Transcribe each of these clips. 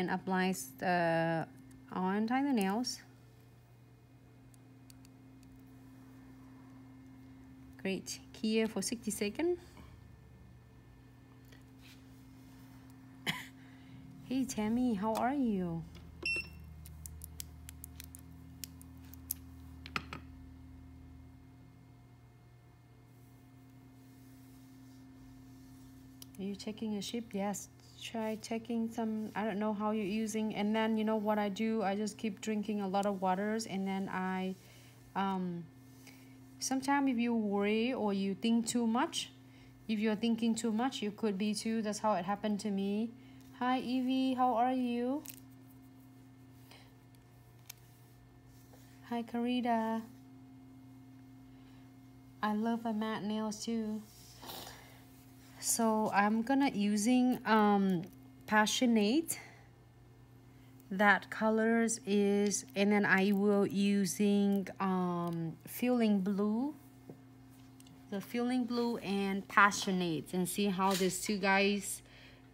and apply on the nails. Great. Here for 60 seconds. Hey Tammy, how are you? Are you taking a sip? Yes. Try taking some, I don't know how you're using, and then you know what I do, I just keep drinking a lot of waters, and then I sometimes if you worry or you think too much, if you're thinking too much, you could be too. That's how it happened to me. Hi Evie, how are you? Hi Karida. I love my matte nails too. So I'm gonna using Passionate. That colors is, and then I will using Feeling Blue. The Feeling Blue and Passionate, and see how these two guys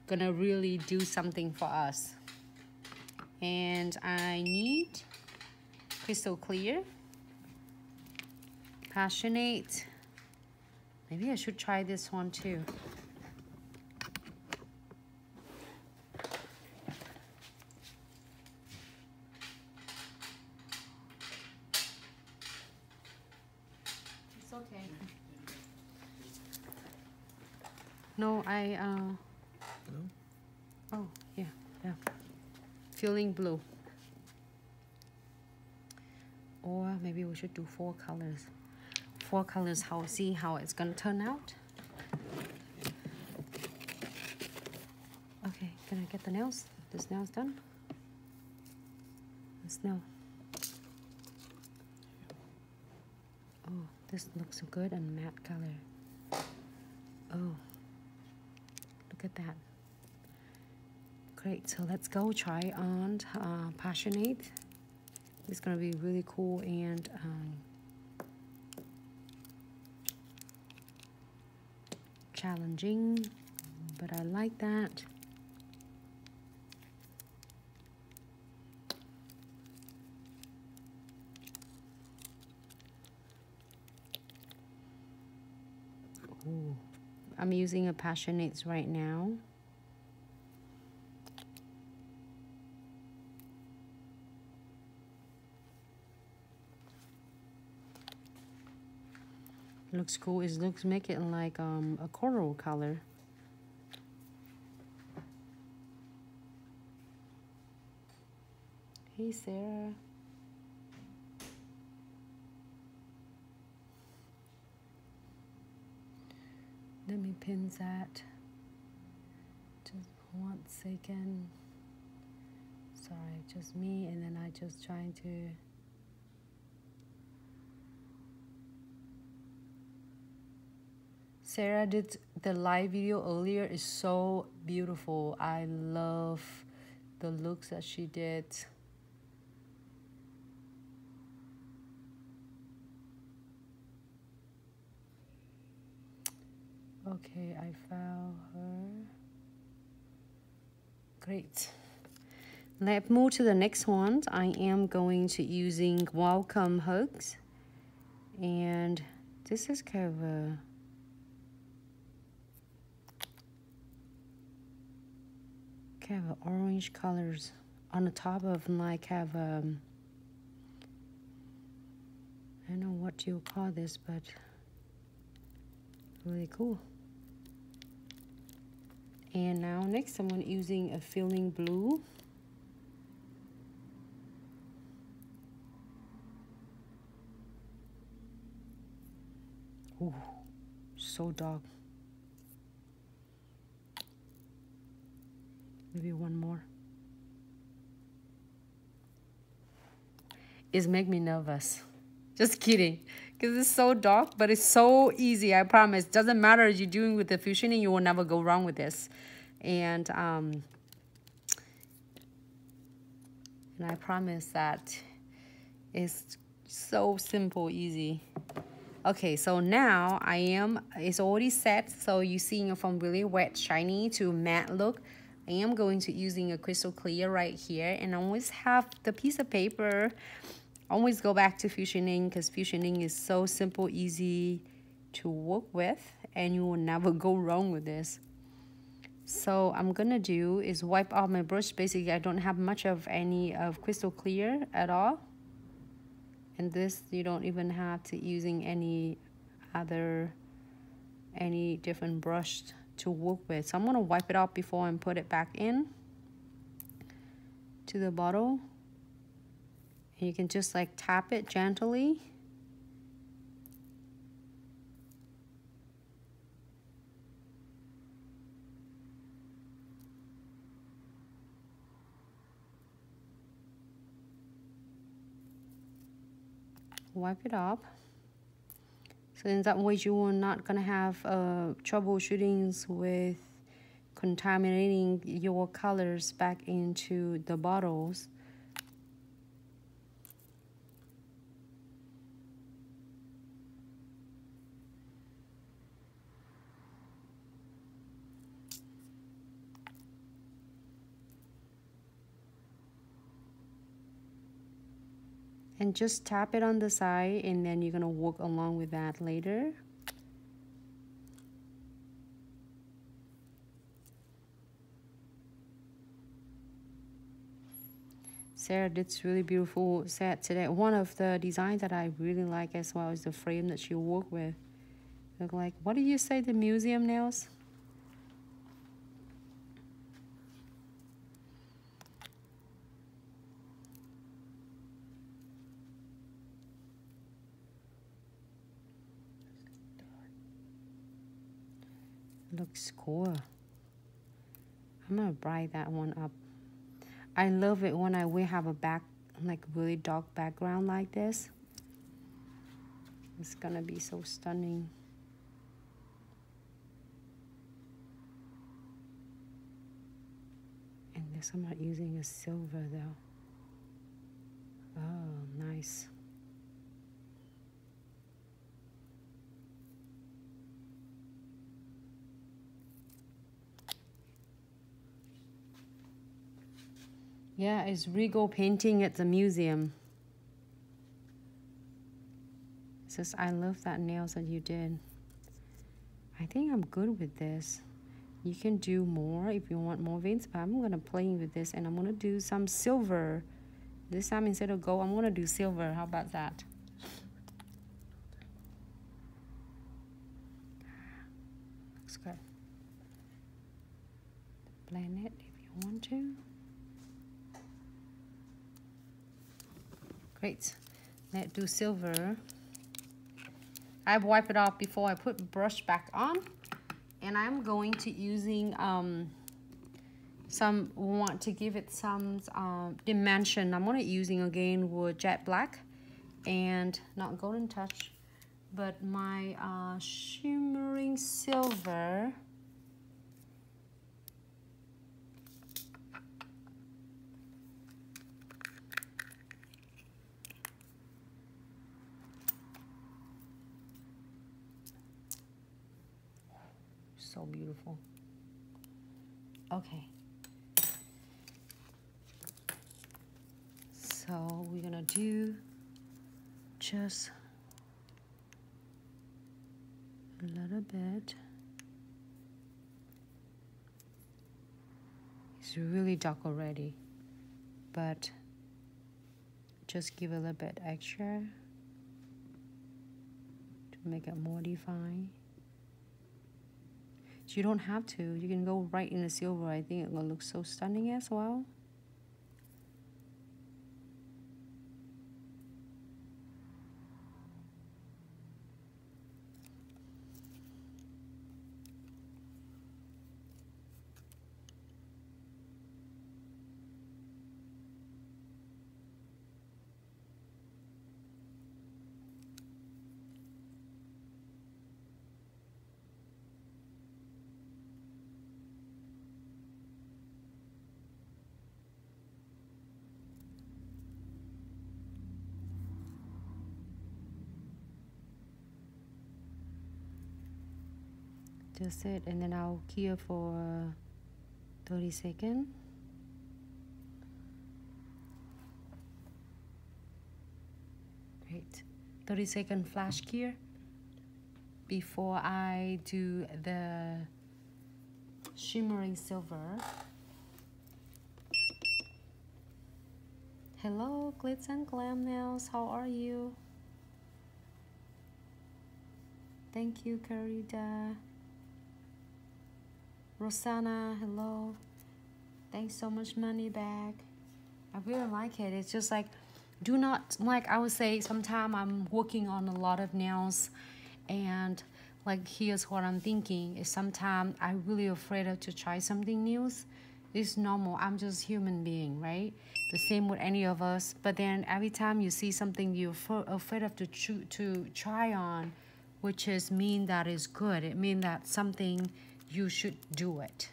gonna really do something for us. And I need Crystal Clear, Passionate. Maybe I should try this one too. It's okay. No, No? Oh, yeah. Feeling Blue. Or maybe we should do 4 colors. 4 colors, see how it's gonna turn out. Okay, can I get the nails? This nail's done. This nail. Oh, this looks so good and matte color. Oh, look at that. Great, so let's go try on Passionate. It's gonna be really cool and challenging, but I like that. Ooh. I'm using a Passionate right now. Looks cool. It looks, make it like a coral color. Hey Sarah. Let me pin that. Just 1 second. Sorry, just me, and then I just trying to. Sarah did the live video earlier. Is so beautiful. I love the looks that she did. Okay, I found her. Great. Let's move to the next one. I am going to using Welcome Hugs, and this is kind of a orange colors on the top of, like, have I don't know what you call this, but really cool. And now next I'm using a Feeling Blue. Ooh, so dark. Maybe one more. It's make me nervous. Just kidding. Because it's so dark, but it's so easy, I promise. Doesn't matter if you're doing with the fusioning, you will never go wrong with this. And I promise that it's so simple, easy. Okay, so now it's already set. So you're seeing it from really wet, shiny to matte look. I am going to using a crystal clear right here, and I always have the piece of paper. Always go back to Fusion Ink because Fusion Ink is so simple, easy to work with, and you will never go wrong with this. So I'm gonna do is wipe off my brush. Basically, I don't have much of any of crystal clear at all. And this, you don't even have to using any different brush to work with. So I'm gonna wipe it off before I put it back in to the bottle. And you can just like tap it gently. Wipe it up. So in that way you are not gonna have troubleshootings with contaminating your colors back into the bottles. And just tap it on the side, and then you're gonna work along with that later. Sarah did this really beautiful set today. One of the designs that I really like as well is the frame that she worked with. Look like, what did you say, the museum nails? Looks cool. I'm gonna brighten that one up. I love it when we have a like really dark background like this. It's gonna be so stunning. And this I'm not using a silver though. Oh, nice. Yeah, it's Regal painting at the museum. It says, I love that nails that you did. I think I'm good with this. You can do more if you want more veins, but I'm gonna play with this and I'm gonna do some silver. This time instead of gold, I'm gonna do silver. How about that? Looks good. Blend it if you want to. Great. Let's do silver. I've wiped it off before I put the brush back on, and I'm going to using want to give it some dimension. I'm gonna using again wood jet black and not golden touch, but my shimmering silver. So beautiful. Okay. So we're gonna do just a little bit. It's really dark already, but just give a little bit extra to make it more defined. You don't have to. You can go right in the silver. I think it will look so stunning as well. Just it, and then I'll cure for 30 seconds. Great. 30-second flash here before I do the shimmering silver. Hello, Glitz and Glam Nails. How are you? Thank you, Carida. Rosanna, hello. Thanks so much, Money Bag. I really like it. It's just like, do not, like I would say, sometimes I'm working on a lot of nails, and like here's what I'm thinking is sometimes I'm really afraid of to try something new. It's normal. I'm just human being, right? The same with any of us. But then every time you see something you're afraid of to try on, which is mean that is good. It means that something you should do it.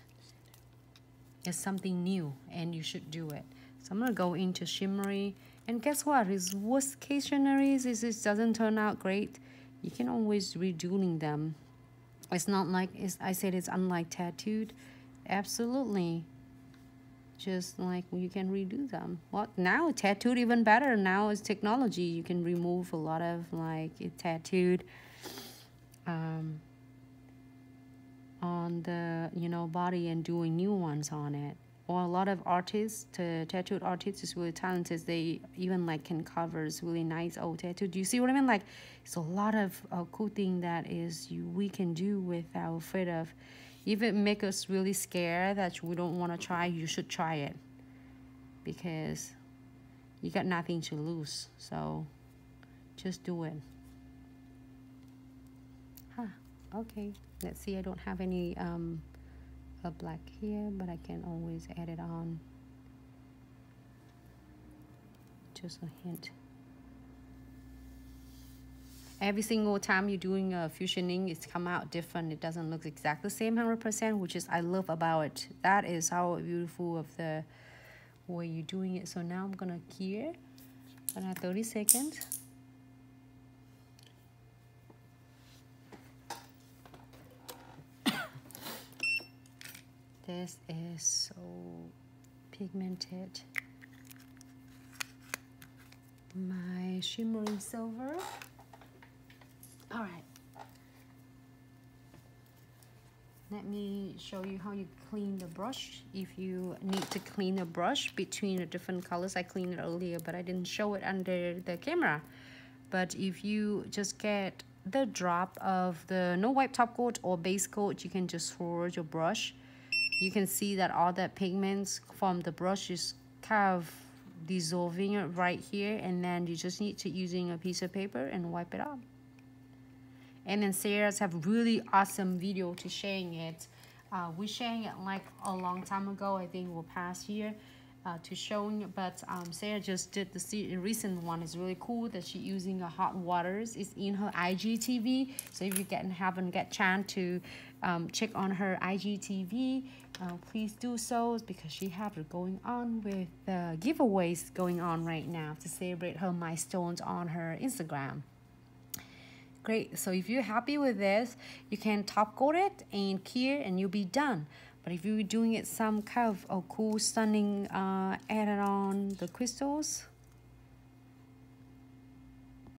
It's something new and you should do it. So I'm gonna go into shimmery, and guess what? Is worst case scenarios is it doesn't turn out great, you can always redoing them. It's not like I said it's unlike tattooed. Absolutely. Just like you can redo them. Well, now tattooed even better. Now it's technology. You can remove a lot of like it tattooed on the body and doing new ones on it. Or a lot of artists, tattooed artists is really talented. They even like can covers really nice old tattoo. Do you see what I mean? Like it's a lot of cool thing that is we can do without afraid of. If it make us really scared that we don't want to try, you should try it, because you got nothing to lose. So just do it. Okay, let's see. I don't have any black here, but I can always add it on. Just a hint. Every single time you're doing a fusioning, it's come out different. It doesn't look exactly the same 100%, which is I love about it. That is how beautiful of the way you're doing it. So now I'm gonna cure, and at 30 seconds. This is so pigmented. My shimmering silver. All right. Let me show you how you clean the brush. If you need to clean a brush between the different colors, I cleaned it earlier, but I didn't show it under the camera. But if you just get the drop of the no wipe top coat or base coat, you can just swirl your brush. You can see that all that pigments from the brush is kind of dissolving it right here, and then you just need to using a piece of paper and wipe it off. And then Sarah's have really awesome video to sharing it. We're sharing it like a long time ago, I think we'll pass here to showing it, but Sarah just did the recent one. It's really cool that she's using a hot waters. It's in her IGTV, so if you haven't get chance to check on her IGTV, please do so, because she have it going on with the giveaways going on right now to celebrate her milestones on her Instagram. Great. So if you're happy with this, you can top coat it and cure, and you'll be done. But if you're doing it some kind of cool, stunning, added on the crystals,